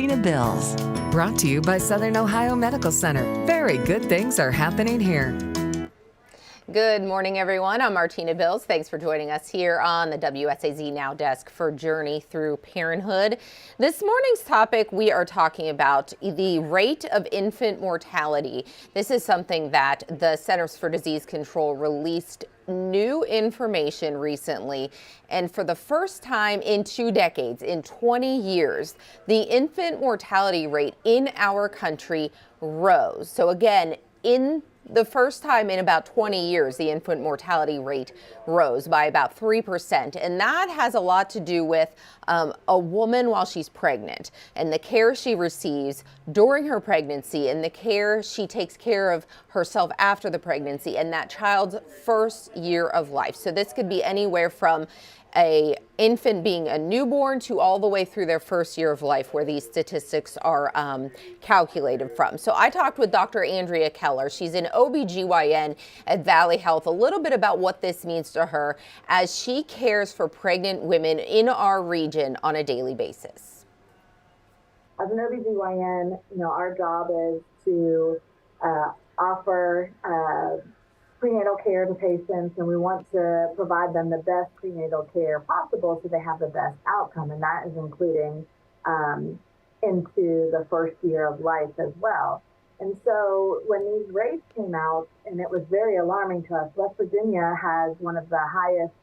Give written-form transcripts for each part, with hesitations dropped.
Martina Bills. Brought to you by Southern Ohio Medical Center. Very good things are happening here. Good morning, everyone. I'm Martina Bills. Thanks for joining us here on the WSAZ Now desk for Journey Through Parenthood. This morning's topic, we are talking about the rate of infant mortality. This is something that the Centers for Disease Control released new information recently, and for the first time in 2 decades, in 20 years, the infant mortality rate in our country rose. So again, in the first time in about 20 years, the infant mortality rate rose by about 3%. And that has a lot to do with a woman while she's pregnant and the care she receives during her pregnancy and the care she takes care of herself after the pregnancy and that child's first year of life. So this could be anywhere from a infant being a newborn to all the way through their first year of life, where these statistics are calculated from. So I talked with Dr. Andrea Keller. She's an OBGYN at Valley Health, a little bit about what this means to her as she cares for pregnant women in our region on a daily basis. As an OBGYN, our job is to offer prenatal care to patients, and we want to provide them the best prenatal care possible so they have the best outcome, and that is including into the first year of life as well. And so when these rates came out, and it was very alarming to us, West Virginia has one of the highest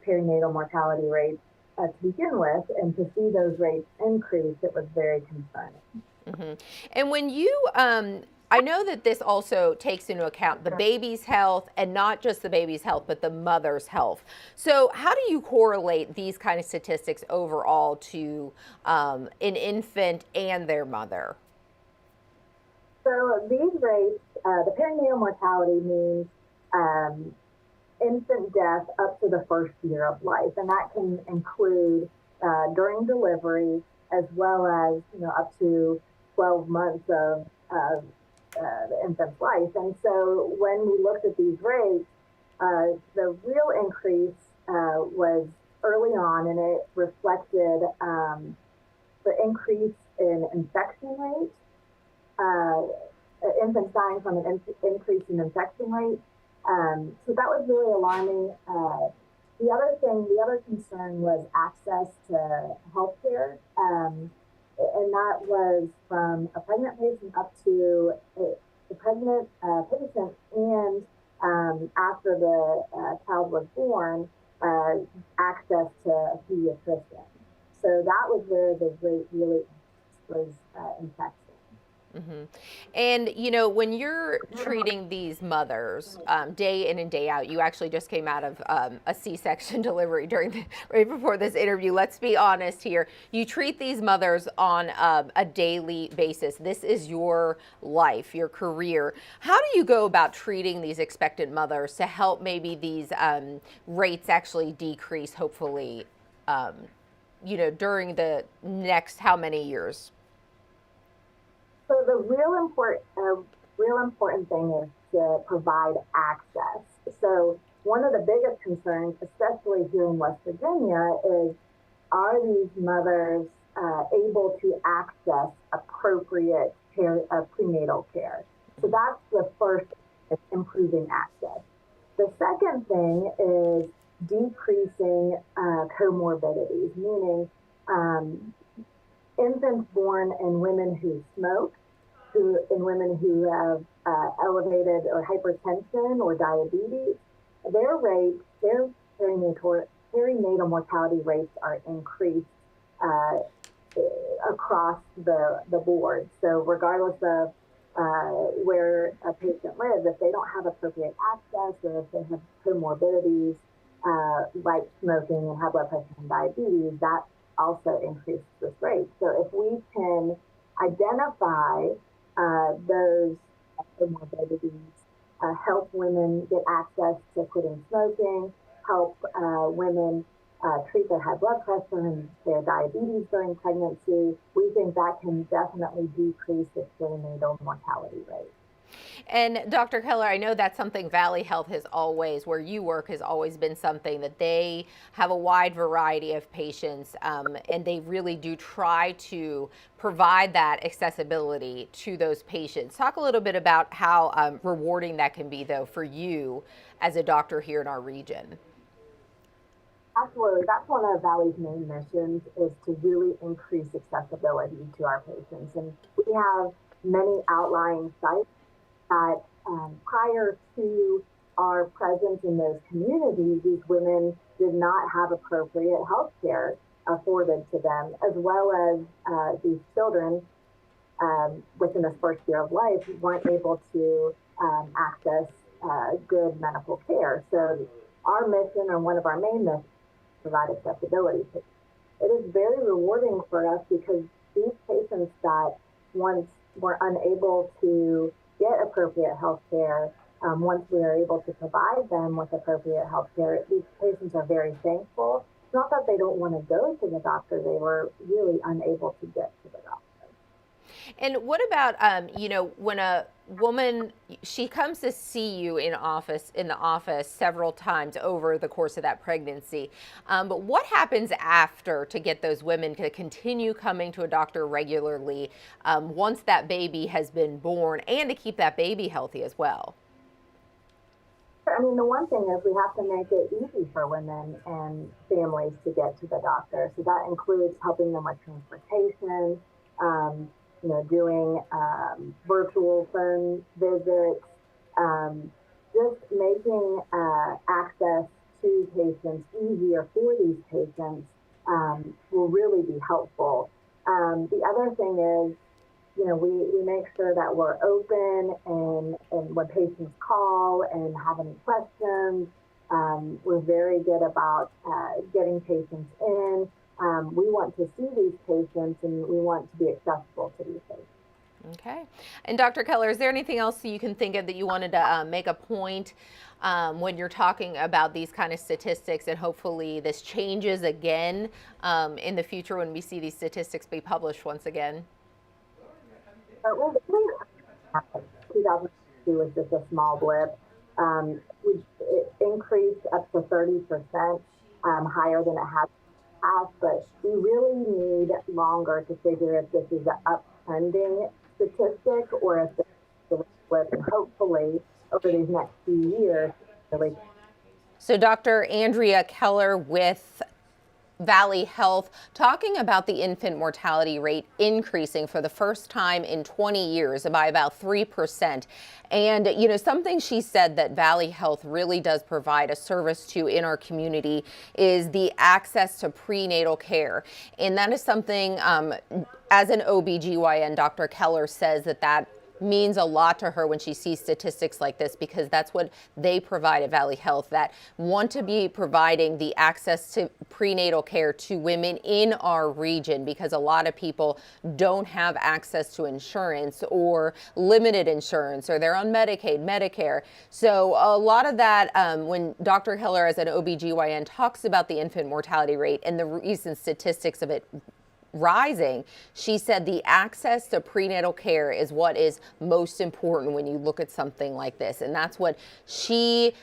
perinatal mortality rates to begin with, and to see those rates increase, it was very concerning. Mm-hmm. And when you I know that this also takes into account the baby's health, and not just the baby's health, but the mother's health. So how do you correlate these kind of statistics overall to an infant and their mother? So these rates, the perinatal mortality means infant death up to the first year of life, and that can include during delivery, as well as up to 12 months of the infant's life. And so when we looked at these rates, the real increase was early on, and it reflected the increase in infection rate, infants dying from an increase in infection rate. So that was really alarming. The other concern was access to healthcare. And that was from a pregnant patient up to a pregnant patient, and after the child was born, access to a pediatrician. So that was where the rate really was impacted. Mm-hmm. And, when you're treating these mothers day in and day out, you actually just came out of a C-section delivery right before this interview. Let's be honest here. You treat these mothers on a daily basis. This is your life, your career. How do you go about treating these expectant mothers to help maybe these rates actually decrease, hopefully, during the next how many years? So the real important thing is to provide access. So one of the biggest concerns, especially here in West Virginia, is are these mothers able to access appropriate care, prenatal care? So that's the first, is improving access. The second thing is decreasing comorbidities, meaning infants born in women who smoke, in women who have elevated or hypertension or diabetes, their perinatal mortality rates are increased across the board. So regardless of where a patient lives, if they don't have appropriate access, or if they have comorbidities like smoking and high blood pressure and diabetes, that also increases this rate. So if we can identify those comorbidities, help women get access to quitting smoking, help women treat their high blood pressure and their diabetes during pregnancy, we think that can definitely decrease the perinatal mortality rate. And Dr. Keller, I know that's something Valley Health has always, where you work, has always been something that they have a wide variety of patients, and they really do try to provide that accessibility to those patients. Talk a little bit about how rewarding that can be, though, for you as a doctor here in our region. Absolutely. That's one of Valley's main missions, is to really increase accessibility to our patients. And we have many outlying sites that prior to our presence in those communities, these women did not have appropriate health care afforded to them, as well as these children within the first year of life weren't able to access good medical care. So our mission, and one of our main missions, provide accessibility. It is very rewarding for us because these patients that once were unable to get appropriate health care, once we are able to provide them with appropriate health care, these patients are very thankful. It's not that they don't want to go to the doctor, they were really unable to get to the doctor. And what about, when a woman, she comes to see you in the office several times over the course of that pregnancy, but what happens after to get those women to continue coming to a doctor regularly once that baby has been born, and to keep that baby healthy as well? I mean, the one thing is we have to make it easy for women and families to get to the doctor. So that includes helping them with transportation, doing virtual phone visits, just making access to patients easier for these patients will really be helpful. The other thing is, we make sure that we're open, and when patients call and have any questions, we're very good about getting patients in. We want to see these patients, and we want to be accessible to these patients. Okay. And Dr. Keller, is there anything else that you can think of that you wanted to make a point when you're talking about these kind of statistics, and hopefully this changes again in the future when we see these statistics be published once again? Well, 2002 was just a small blip. It increased up to 30% higher than it had past, but we really need longer to figure if this is an uptrending statistic or if it's a blip, and hopefully over these next few years, really. So Dr. Andrea Keller with Valley Health, talking about the infant mortality rate increasing for the first time in 20 years by about 3%. And, something she said that Valley Health really does provide a service to in our community is the access to prenatal care. And that is something, as an OBGYN, Dr. Keller says that means a lot to her when she sees statistics like this, because that's what they provide at Valley Health, that want to be providing the access to prenatal care to women in our region, because a lot of people don't have access to insurance or limited insurance, or they're on Medicaid, Medicare. So a lot of that, when Dr. Keller as an OBGYN talks about the infant mortality rate and the recent statistics of it rising, she said the access to prenatal care is what is most important when you look at something like this. And that's what she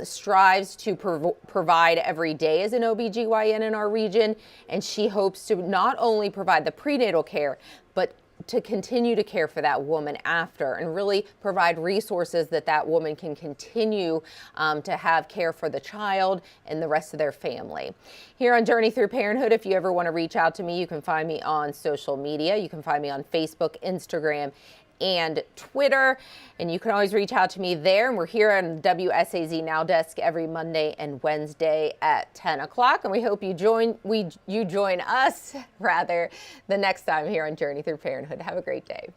strives to provide every day as an OBGYN in our region. And she hopes to not only provide the prenatal care, but to continue to care for that woman after, and really provide resources that woman can continue to have care for the child and the rest of their family. Here on Journey Through Parenthood, if you ever want to reach out to me, you can find me on social media. You can find me on Facebook, Instagram, and Twitter, and you can always reach out to me there. And we're here on the WSAZ Now Desk every Monday and Wednesday at 10 o'clock. And we hope you join us the next time here on Journey Through Parenthood. Have a great day.